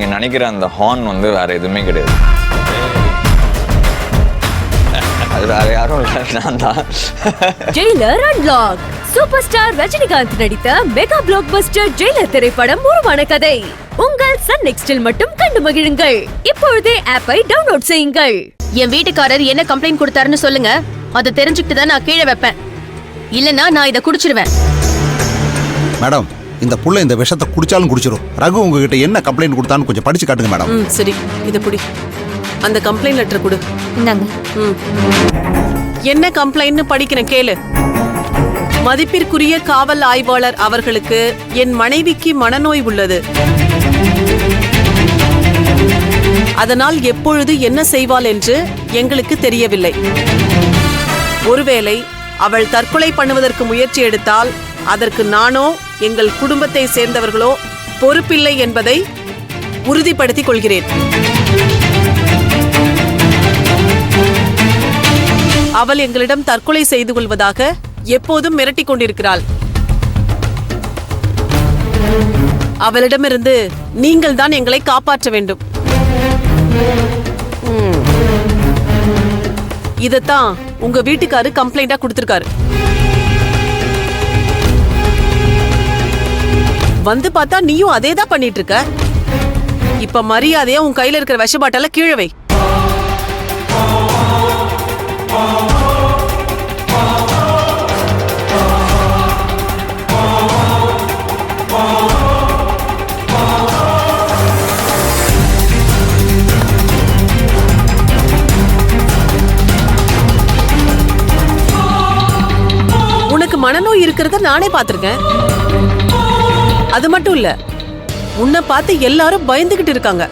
நீங்க நினைக்கிற அந்த ஹார்ன் வந்து வேற எதுவுமே கிடையாது. அது வேற யாரும் இல்லை, நான் தான். Jailer unlock. Super star Rajinikanth நடித்த மெகா பிளாக் பஸ்டர் ஜெயிலர் திரைப்படம் உருவான கதை. உங்கள் சன் நெக்ஸ்டில் மட்டும் கண்டு மகிழுங்கள். இப்பொழுதே ஆப்பை டவுன்லோட் செய்யுங்கள். என் வீட்டுக்காரர் என்ன கம்ப்ளைண்ட் கொடுத்தாருன்னு சொல்லுங்க. அதை தெரிஞ்சுக்கிட்டு தான் நான் கீழே வைப்பேன். இல்லனா நான் இதை குடிச்சிருவேன். மேடம், இந்த புள்ள இந்த விஷத்தை குடிச்சாலும் குடிச்சிரும். ரகு உங்ககிட்ட என்ன கம்ப்ளைண்ட் கொடுத்தான்னு கொஞ்சம் படிச்சு காட்டுங்க மேடம். சரி, இத புடி. அந்த கம்ப்ளைண்ட் லெட்டர் கொடு. இந்தாங்க. என்ன கம்ப்ளைண்ட்னு படிக்கிறேன் கேளு. மதிப்பிற்குரிய காவல் ஆய்வாளர் அவர்களுக்கு என் மனைவிக்கு மனநோய் உள்ளது. அதனால் எப்பொழுது என்ன செய்வாள் என்று எங்களுக்கு தெரியவில்லை. ஒருவேளை அவள் தற்கொலை பண்ணுவதற்கு முயற்சி எடுத்தால் அதற்கு நானோ எங்கள் குடும்பத்தை சேர்ந்தவர்களோ பொறுப்பில்லை என்பதை உறுதிப்படுத்திக் கொள்கிறேன். அவள் எங்களிடம் தற்கொலை செய்து கொள்வதாக எப்போதும் மிரட்டிக் கொண்டிருக்கிறாள். அவளிடமிருந்து நீங்கள் தான் எங்களை காப்பாற்ற வேண்டும். இதத்தான் உங்க வீட்டுக்காரு கம்ப்ளைண்டா கொடுத்திருக்காரு. வந்து பார்த்தா நீயும் அதே தான் பண்ணிட்டு இருக்க. இப்ப மரியாதையா உன் கையில இருக்கிற விஷ பாட்டல கீழே வை. உனக்கு மனநோய் இருக்கிறத நானே பார்த்திருக்கேன். அது மட்டும் இல்ல, உன்னை பார்த்து எல்லாரும் பயந்துகிட்டு இருக்காங்க.